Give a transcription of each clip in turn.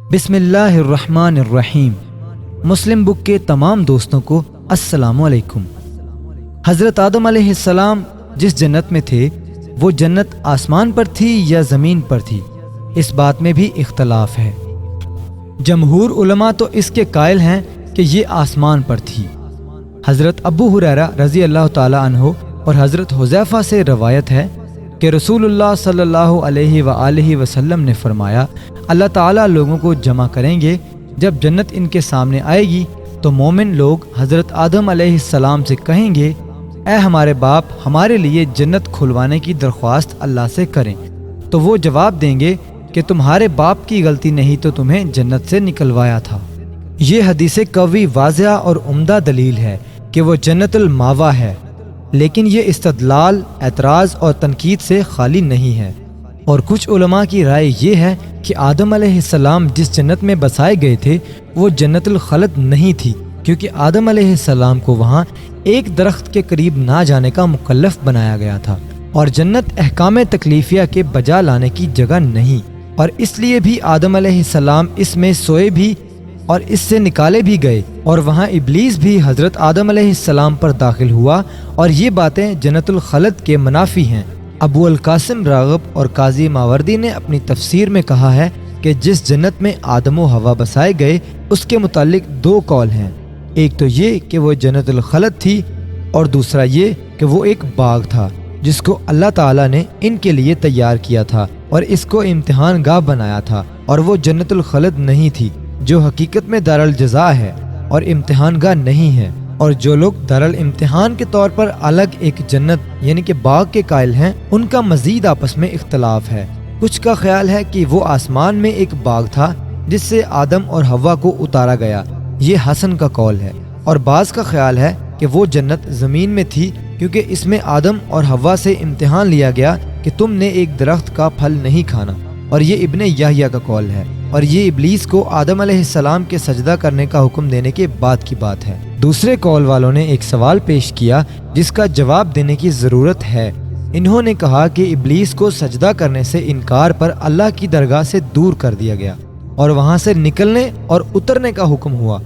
बिस्मिल्लाहिर्रहमानिर्रहीम। मुस्लिम बुक के तमाम दोस्तों को अस्सलाम वालेकुम। हज़रत आदम अलैहिस्सलाम जिस जन्नत में थे वो जन्नत आसमान पर थी या ज़मीन पर थी, इस बात में भी इख्तलाफ है। जमहूर उलमा तो इसके कायल हैं कि ये आसमान पर थी। हज़रत अबू हुरैरा रज़ी अल्लाह ताला अन्हो और हज़रत हुज़ैफ़ा से रवायत है कि रसूलुल्लाह सल्लल्लाहु अलैहि वआलिहि वसल्लम ने फरमाया, अल्लाह ताला लोगों को जमा करेंगे, जब जन्नत इनके सामने आएगी तो मोमिन लोग हज़रत आदम अलैहिस्सलाम से कहेंगे, ए हमारे बाप, हमारे लिए जन्नत खुलवाने की दरख्वास्त अल्लाह से करें। तो वो जवाब देंगे कि तुम्हारे बाप की गलती नहीं तो तुम्हें जन्नत से निकलवाया था। ये हदीस कवी वाज़िया और उम्दा दलील है कि वो जन्नतुल मावा है, लेकिन ये इस्तदलाल, एतराज़ और तनकीद से खाली नहीं है। और कुछ उलमा की राय ये है कि आदम अलैहिस्सलाम जिस जन्नत में बसाए गए थे वो जन्नतुल खलद नहीं थी, क्योंकि आदम अलैहिस्सलाम को वहाँ एक दरख्त के करीब ना जाने का मुकल्लफ बनाया गया था, और जन्नत अहकाम तकलीफिया के बजा लाने की जगह नहीं, और इसलिए भी आदम अलैहिस्सलाम इसमें सोए भी और इससे निकाले भी गए, और वहाँ इब्लीस भी हज़रत आदम अलैहिस्सलाम पर दाखिल हुआ, और ये बातें जन्नतुल खलद के मुनाफी हैं। अबू अल कासिम राग़िब और काजी मावर्दी ने अपनी तफसीर में कहा है कि जिस जन्नत में आदम व हवा बसाए गए उसके मुतालिक दो कौल हैं। एक तो ये कि वो जन्नतुल खलद थी, और दूसरा ये कि वो एक बाग था जिसको अल्लाह ताला ने इनके लिए तैयार किया था और इसको इम्तिहान गाह बनाया था, और वो जन्नतुल खलद नहीं थी जो हकीकत में दारुल जज़ा है और इम्तिहान गाह नहीं है। और जो लोग दारुल इम्तिहान के तौर पर अलग एक जन्नत यानी कि बाग के कायल हैं, उनका मजीद आपस में इख्तलाफ है। कुछ का ख्याल है कि वो आसमान में एक बाग था जिससे आदम और हवा को उतारा गया, ये हसन का कौल है। और बाज़ का ख्याल है कि वो जन्नत ज़मीन में थी, क्योंकि इसमें आदम और हवा से इम्तिहान लिया गया कि तुमने एक दरख्त का फल नहीं खाना, और ये इब्ने याहिया का कौल है। और ये इब्लीस को आदम अलैहिस्सलाम के सजदा करने का हुक्म देने के बाद की बात है। दूसरे कौल वालों ने एक सवाल पेश किया जिसका जवाब देने की ज़रूरत है। इन्होंने कहा कि इब्लीस को सजदा करने से इनकार पर अल्लाह की दरगाह से दूर कर दिया गया और वहाँ से निकलने और उतरने का हुक्म हुआ।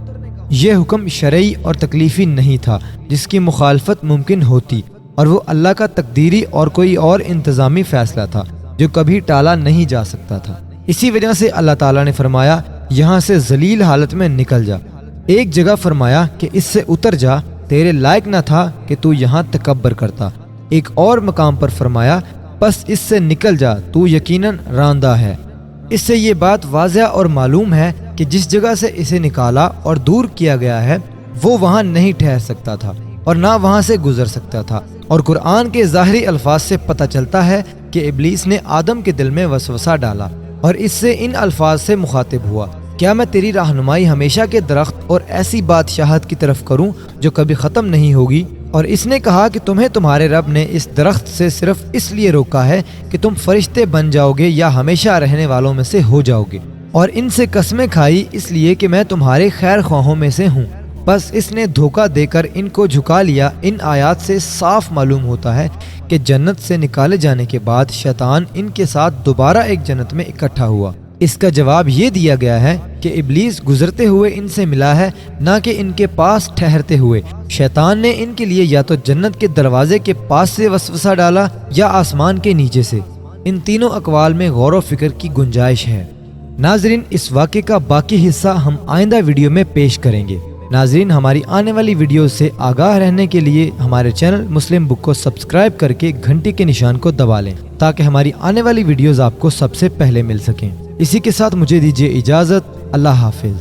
यह हुक्म शरई और तकलीफ़ी नहीं था जिसकी मुखालफत मुमकिन होती, और वो अल्लाह का तकदीरी और कोई और इंतज़ामी फ़ैसला था जो कभी टाला नहीं जा सकता था। इसी वजह से अल्लाह ताला ने फरमाया, यहाँ से जलील हालत में निकल जा। एक जगह फरमाया कि इससे उतर जा, तेरे लायक न था कि तू यहाँ तकब्बर करता। एक और मकाम पर फरमाया, बस इससे निकल जा, तू यकीनन रांदा है। इससे ये बात वाज़िया और मालूम है कि जिस जगह से इसे निकाला और दूर किया गया है वो वहाँ नहीं ठहर सकता था और ना वहाँ से गुजर सकता था। और कुरान के ज़ाहिरी अल्फाज से पता चलता है कि इब्लीस ने आदम के दिल में वसवसा डाला और इससे इन अल्फाज से मुखातिब हुआ, क्या मैं तेरी रहनुमाई हमेशा के दरख्त और ऐसी बादशाहत की तरफ करूं जो कभी ख़त्म नहीं होगी। और इसने कहा कि तुम्हें तुम्हारे रब ने इस दरख्त से सिर्फ इसलिए रोका है कि तुम फरिश्ते बन जाओगे या हमेशा रहने वालों में से हो जाओगे, और इनसे कसमें खाई इसलिए कि मैं तुम्हारे खैर ख्वाहों में से हूँ। बस इसने धोखा देकर इनको झुका लिया। इन आयात से साफ मालूम होता है कि जन्नत से निकाले जाने के बाद शैतान इनके साथ दोबारा एक जन्नत में इकट्ठा हुआ। इसका जवाब ये दिया गया है कि इब्लीस गुजरते हुए इनसे मिला है, ना कि इनके पास ठहरते हुए। शैतान ने इनके लिए या तो जन्नत के दरवाजे के पास से वसवसा डाला या आसमान के नीचे से। इन तीनों अकवाल में गौर व फिक्र की गुंजाइश है। नाजरीन, इस वाक़े का बाकी हिस्सा हम आइंदा वीडियो में पेश करेंगे। नाजरीन, हमारी आने वाली वीडियो से आगाह रहने के लिए हमारे चैनल मुस्लिम बुक को सब्सक्राइब करके घंटी के निशान को दबा लें ताकि हमारी आने वाली वीडियोस आपको सबसे पहले मिल सकें। इसी के साथ मुझे दीजिए इजाज़त। अल्लाह हाफिज़।